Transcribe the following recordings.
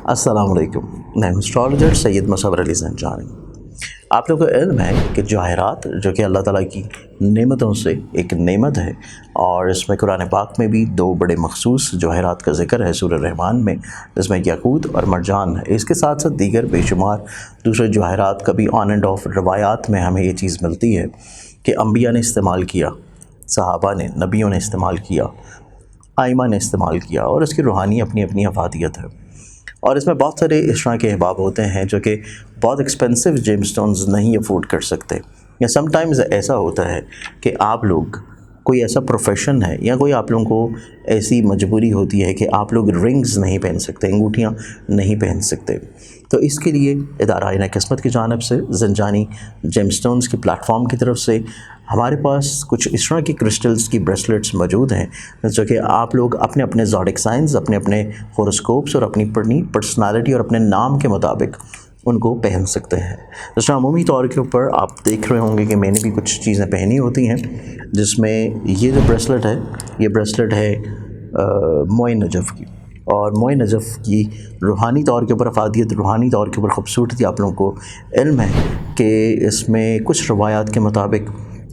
अस्सलाम वालेकुम। मैं एस्ट्रोलॉजर सैयद मुसव्वर अली ज़ंजानी। आप लोगों को इल्म है कि जवाहरात जो कि अल्लाह ताला की नेमतों से एक नेमत है, और इसमें कुरान पाक में भी दो बड़े मखसूस जवाहरात का ज़िक्र है सूरह रहमान में, जिसमें याकूत और मरजान है। इसके साथ साथ दीगर बेशुमार दूसरे जवाहरात का भी ऑन एंड ऑफ रवायात में हमें ये चीज़ मिलती है कि अम्बिया ने इस्तेमाल किया, सहाबा ने, नबियों ने इस्तेमाल किया, आइमा ने इस्तेमाल किया, और इसकी रूहानी अपनी अपनी अफादियत है। और इसमें बहुत सारे इस तरह के अहबाब होते हैं जो कि बहुत एक्सपेंसिव जेमस्टोन्स नहीं अफोर्ड कर सकते, या समटाइम्स ऐसा होता है कि आप लोग कोई ऐसा प्रोफेशन है या कोई आप लोगों को ऐसी मजबूरी होती है कि आप लोग रिंग्स नहीं पहन सकते, अंगूठियाँ नहीं पहन सकते। तो इसके लिए इदारा आईना किस्मत की जानिब से ज़ंजानी जेमस्टोन्स के प्लेटफॉर्म की तरफ से हमारे पास कुछ इस तरह की क्रिस्टल्स की ब्रेसलेट्स मौजूद हैं जो कि आप लोग अपने अपने ज़ोडिक साइंस, अपने अपने होरोस्कोप्स और अपनी पर्सनालिटी और अपने नाम के मुताबिक उनको पहन सकते हैं। जैसे अमूमी तौर के ऊपर आप देख रहे होंगे कि मैंने भी कुछ चीज़ें पहनी होती हैं, जिसमें ये जो ब्रेसलेट है, ये ब्रेसलेट है मोए नजफ़ की। और मोए नजफ़ की रूहानी तौर के ऊपर अफादियत, रूहानी तौर के ऊपर ख़ूबसूरती आप लोगों को इल्म है कि इसमें कुछ रवायात के मुताबिक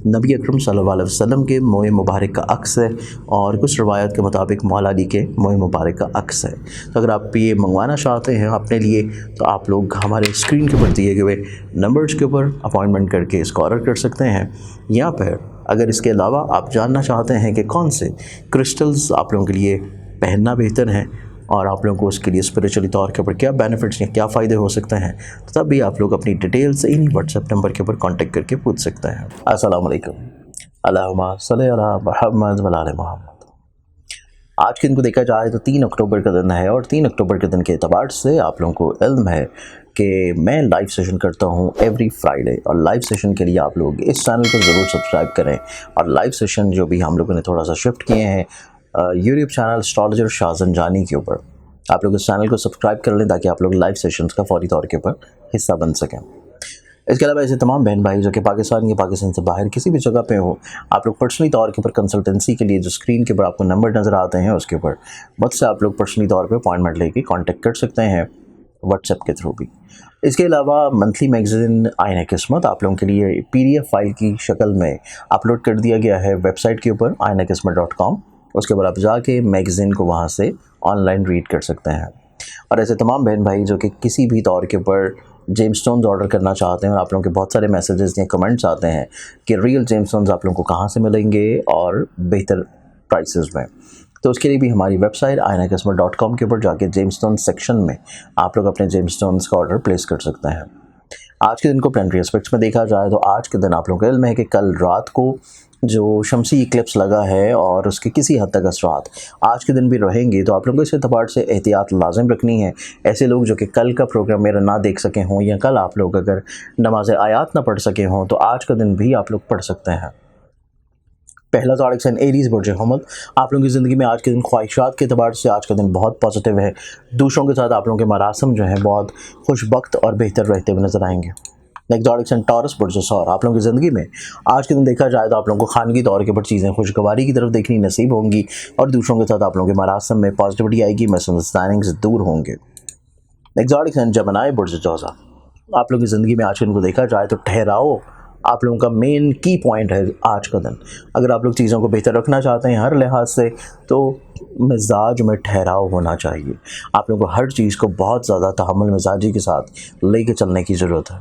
नबी अकरम सल्लल्लाहु अलैहि वसल्लम के मोए मुबारक का अक्स है, और कुछ रवायत के मुताबिक मौला अली के मोए मुबारक का अक्स है। तो अगर आप ये मंगवाना चाहते हैं अपने लिए, तो आप लोग हमारे स्क्रीन के ऊपर दिए गए नंबर्स के ऊपर अपॉइंटमेंट करके इसको ऑर्डर कर सकते हैं। या फिर अगर इसके अलावा आप जानना चाहते हैं कि कौन से क्रिस्टल्स आप लोगों के लिए पहनना बेहतर है और आप लोगों को उसके लिए स्पिरिचुअली तौर के ऊपर क्या बेनिफिट्स या क्या फ़ायदे हो सकते हैं, तो तब भी आप लोग अपनी डिटेल्स इन्हीं व्हाट्सएप नंबर के ऊपर कांटेक्ट करके पूछ सकते हैं। अस्सलाम वालेकुम। अल्लाहुम्मा सल्ली अला मुहम्मद व आले मुहम्मद। आज के दिन को देखा जाए तो 3 अक्टूबर का दिन है, और 3 अक्टूबर के दिन के एतबार से आप लोगों को इल्म है कि मैं लाइव सेशन करता हूँ एवरी फ्राइडे, और लाइव सेशन के लिए आप लोग इस चैनल को ज़रूर सब्सक्राइब करें। और लाइव सेशन जो भी हम लोगों ने थोड़ा सा शिफ्ट किए हैं YouTube channel astrologer Shah Zanjani के ऊपर, आप लोग इस चैनल को सब्सक्राइब कर लें ताकि आप लोग लाइव सेशंस का फौरी तौर के ऊपर हिस्सा बन सकें। इसके अलावा ऐसे तमाम बहन भाई जो कि पाकिस्तान या पाकिस्तान से बाहर किसी भी जगह पे हो, आप लोग पर्सनली तौर के ऊपर कंसल्टेंसी के लिए जो स्क्रीन के ऊपर आपको नंबर नज़र आते हैं उसके ऊपर मुझसे आप लोग पर्सनली तौर पर अपॉइंटमेंट लेके कॉन्टेक्ट कर सकते हैं व्हाट्सएप के थ्रू भी। इसके अलावा मंथली मैगज़ीन आईना किस्मत आप लोगों के लिए PDF फाइल की शक्ल में अपलोड कर दिया गया है वेबसाइट के ऊपर ainakismat.com। उसके बाद आप जाके मैगज़ीन को वहाँ से ऑनलाइन रीड कर सकते हैं। और ऐसे तमाम बहन भाई जो कि किसी भी तौर के ऊपर जेमस्टोन्स ऑर्डर करना चाहते हैं, और आप लोगों के बहुत सारे मैसेजेस या कमेंट्स आते हैं कि रियल जेमस्टोन्स आप लोगों को कहाँ से मिलेंगे और बेहतर प्राइसेस में, तो उसके लिए भी हमारी वेबसाइट ainakismat.com के ऊपर जाके जेमस्टोन सेक्शन में आप लोग अपने जेमस्टोन्स का ऑर्डर प्लेस कर सकते हैं। आज के दिन को प्लानिटरी एस्पेक्ट्स में देखा जाए तो आज के दिन आप लोगों को इल्म है कि कल रात को जो शमसी इक्लिप्स लगा है और उसके किसी हद तक असरात आज के दिन भी रहेंगे, तो आप लोगों को इस एतबार से एहतियात लाजिम रखनी है। ऐसे लोग जो कि कल का प्रोग्राम मेरा ना देख सके हों, या कल आप लोग अगर नमाज आयात ना पढ़ सके हों, तो आज का दिन भी आप लोग पढ़ सकते हैं। पहला ज़ोडिक साइन एरीज़ बुर्ज हमल। आप लोगों की ज़िंदगी में आज के दिन ख्वाहिशात के अतबार से आज का दिन बहुत पॉजिटिव है। दूसरों के साथ आप लोगों के मरासम जो हैं बहुत खुशबख्त और बेहतर रहते हुए नजर आएंगे। नेक्स्ट ज़ोडिक साइन टॉरस बुर्ज सौर। आप लोगों की ज़िंदगी में आज के दिन देखा जाए तो आप लोगों को खानगी तौर के ऊपर चीज़ें खुशगवारी की तरफ देखनी नसीब होंगी, और दूसरों के साथ आप लोगों के मरासम में पॉजिटिविटी आएगी, मिसअंडरस्टैंडिंग से दूर होंगे। नेक्स्ट ज़ोडिक साइन जमनाई बुर्ज जौज़ा। आप लोगों की ज़िंदगी में आज के दिन को देखा जाए तो ठहराओ आप लोगों का मेन की पॉइंट है आज का दिन। अगर आप लोग चीज़ों को बेहतर रखना चाहते हैं हर लिहाज से, तो मिजाज में ठहराव होना चाहिए। आप लोगों को हर चीज़ को बहुत ज़्यादा तहम्मुल मिजाजी के साथ लेके चलने की ज़रूरत है।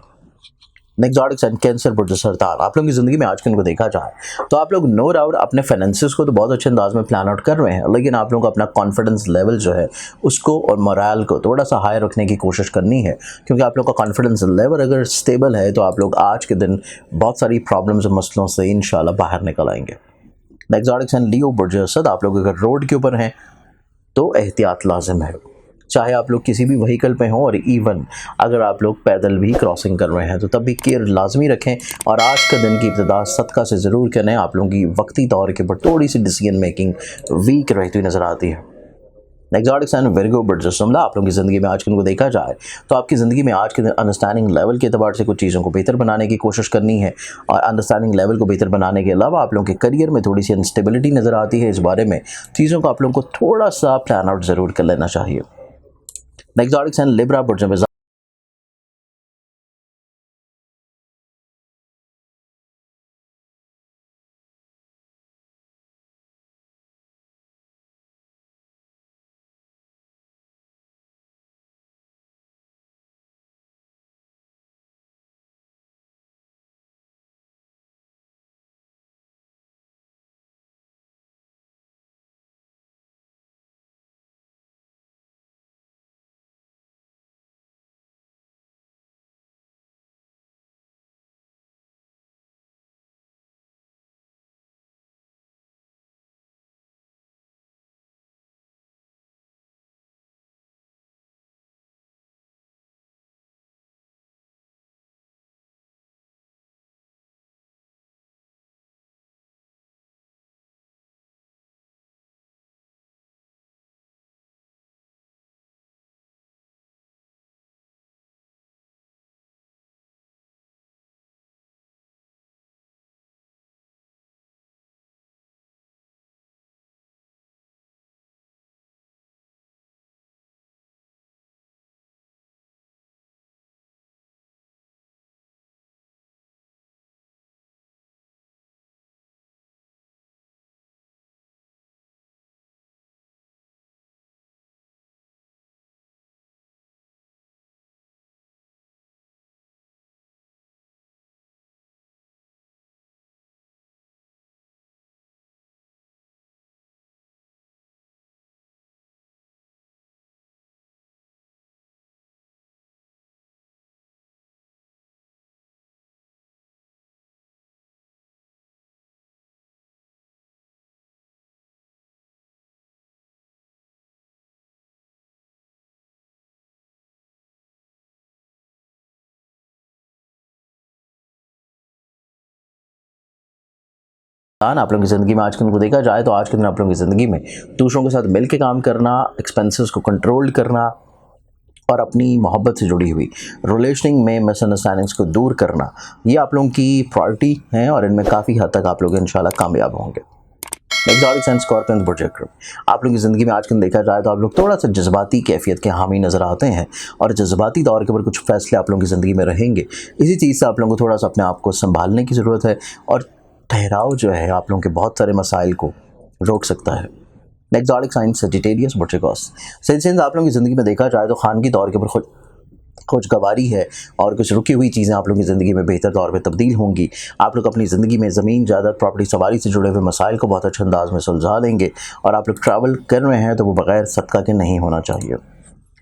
नेक्स्ट ज़ोडिक साइन कैंसर बुर्ज सरदार। आप लोगों की ज़िंदगी में आज के दिन को देखा जाए तो आप लोग नो डाउट अपने फाइनेंसिस को तो बहुत अच्छे अंदाज में प्लान आउट कर रहे हैं, लेकिन आप लोगों को अपना कॉन्फिडेंस लेवल जो है उसको और मोरल को थोड़ा सा हाई रखने की कोशिश करनी है, क्योंकि आप लोग का कॉन्फिडेंस लेवल अगर स्टेबल है तो आप लोग आज के दिन बहुत सारी प्रॉब्लम्स और मसलों से इंशाल्लाह बाहर निकल आएंगे। नेक्स्ट ज़ोडिक साइन लियो बुर्ज असद। आप लोग अगर रोड के ऊपर हैं तो एहतियात लाजिम है, चाहे आप लोग किसी भी व्हीकल पे हों, और इवन अगर आप लोग पैदल भी क्रॉसिंग कर रहे हैं तो तब भी केयर लाजमी रखें। और आज का दिन की इब्तिदा सदका से ज़रूर करें। आप लोगों की वक्ती तौर के ऊपर थोड़ी सी डिसीजन मेकिंग वीक रहती हुई नज़र आती है। नेक्स्ट ज़ोडिक साइन विर्गो बुर्ज जुमला। आप लोगों की ज़िंदगी में आज के दिन को देखा जाए तो आपकी ज़िंदगी में आज के दिन अंडरस्टैंडिंग लेवल के अतबार से कुछ चीज़ों को बेहतर बनाने की कोशिश करनी है, और अंडरस्टैंडिंग लेवल को बेहतर बनाने के अलावा आप लोगों के करियर में थोड़ी सी अनस्टेबिलिटी नज़र आती है। इस बारे में चीज़ों को आप लोगों को थोड़ा सा प्लान आउट ज़रूर कर लेना चाहिए। नेक्स्ट zodiac sign लिब्रा बुर्ज में आप लोगों की ज़िंदगी में आज के दिन को देखा जाए तो आज के दिन आप लोगों की ज़िंदगी में दूसरों के साथ मिलकर काम करना, एक्सपेंसेस को कंट्रोल करना और अपनी मोहब्बत से जुड़ी हुई रिलेशनिंग में मिसअंडरस्टैंडिंग्स को दूर करना, ये आप लोगों की प्रायोरिटी है और इनमें काफ़ी हद तक आप लोग इंशाल्लाह कामयाब होंगे। Next zodiac sign scorpion projector. आप लोगों की ज़िंदगी में आज के दिन देखा जाए तो आप लोग थोड़ा सा जज्बाती कैफियत के हामी नज़र आते हैं और जज्बाती तौर के ऊपर कुछ फैसले आप लोगों की ज़िंदगी में रहेंगे। इसी चीज़ से आप लोगों को थोड़ा सा अपने आप को संभालने की ज़रूरत है और ठहराव जो है आप लोगों के बहुत सारे मसाइल को रोक सकता है। नेक्स्ट zodiac sign सजिटेरियस बर्चिकॉस। सेंस आप लोगों की ज़िंदगी में देखा जाए तो खानगी तौर के ऊपर खुशगवारी है और कुछ रुकी हुई चीज़ें आप लोगों की ज़िंदगी में बेहतर तौर पे तब्दील होंगी। आप लोग अपनी ज़िंदगी में ज़मीन जायदाद प्रॉपर्टी सवारी से जुड़े हुए मसाइल को बहुत अच्छे अंदाज में सुलझा लेंगे और आप लोग ट्रैवल कर रहे हैं तो वो बगैर सदका के नहीं होना चाहिए।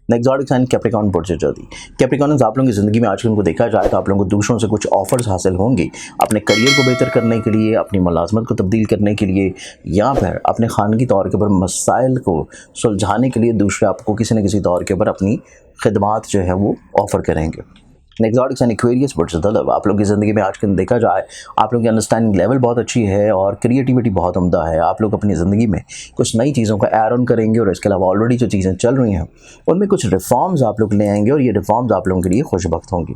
नेक्स्ट zodiac sign कैप्रिकॉर्न बुर्ज जल्दी। कैप्रिकॉर्न्स आप लोगों की ज़िंदगी में आज को देखा जाए तो आप लोगों को दूसरों से कुछ ऑफर्स हासिल होंगी अपने करियर को बेहतर करने के लिए, अपनी मुलाजमत को तब्दील करने के लिए या फिर अपने खानगी तौर के ऊपर मसाइल को सुलझाने के लिए दूसरे आपको किसी न किसी तौर के ऊपर अपनी खिदमात जो है वो ऑफ़र करेंगे। नेक्स्ट zodiac sign एक्वेरियस बुर्ज दलव। आप लोग की ज़िंदगी में आज के दिन देखा जाए आप लोग की अंडरस्टैंडिंग लेवल बहुत अच्छी है और क्रिएटिविटी बहुत उम्दा है। आप लोग अपनी ज़िंदगी में कुछ नई चीज़ों का ऐड ऑन करेंगे और इसके अलावा ऑलरेडी जो चीज़ें चल रही हैं उनमें कुछ रिफॉर्म्स आप लोग ले आएंगे और ये रिफॉर्म्स आप लोगों के लिए खुशबख्त होंगी।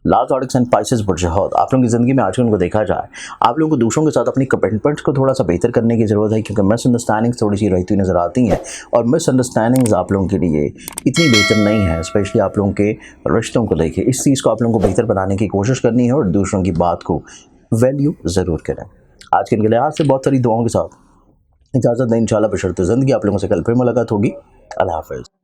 लास्ट zodiac sign पाइसेस बुर्ज हौद। आप लोगों की ज़िंदगी में आज को देखा जाए आप लोगों को दूसरों के साथ अपनी कमिटमेंट्स को थोड़ा सा बेहतर करने की ज़रूरत है क्योंकि मिसअंडरस्टैंडिंग्स थोड़ी सी रहती नज़र आती हैं और मिसअंडरस्टैंडिंग्स आप लोगों के लिए इतनी बेहतर नहीं है, स्पेशली आप लोगों के रिश्तों को लेके। इस चीज़ को आप लोगों को बेहतर बनाने की कोशिश करनी है और दूसरों की बात को वैल्यू ज़रूर करें। आज के लिए आज से बहुत सारी दुआओं के साथ इजाज़त दें, इंशाल्लाह बशर्ते ज़िंदगी। आप लोगों से कल फिर मुलाकात होगी। अल्लाह हाफ़िज़।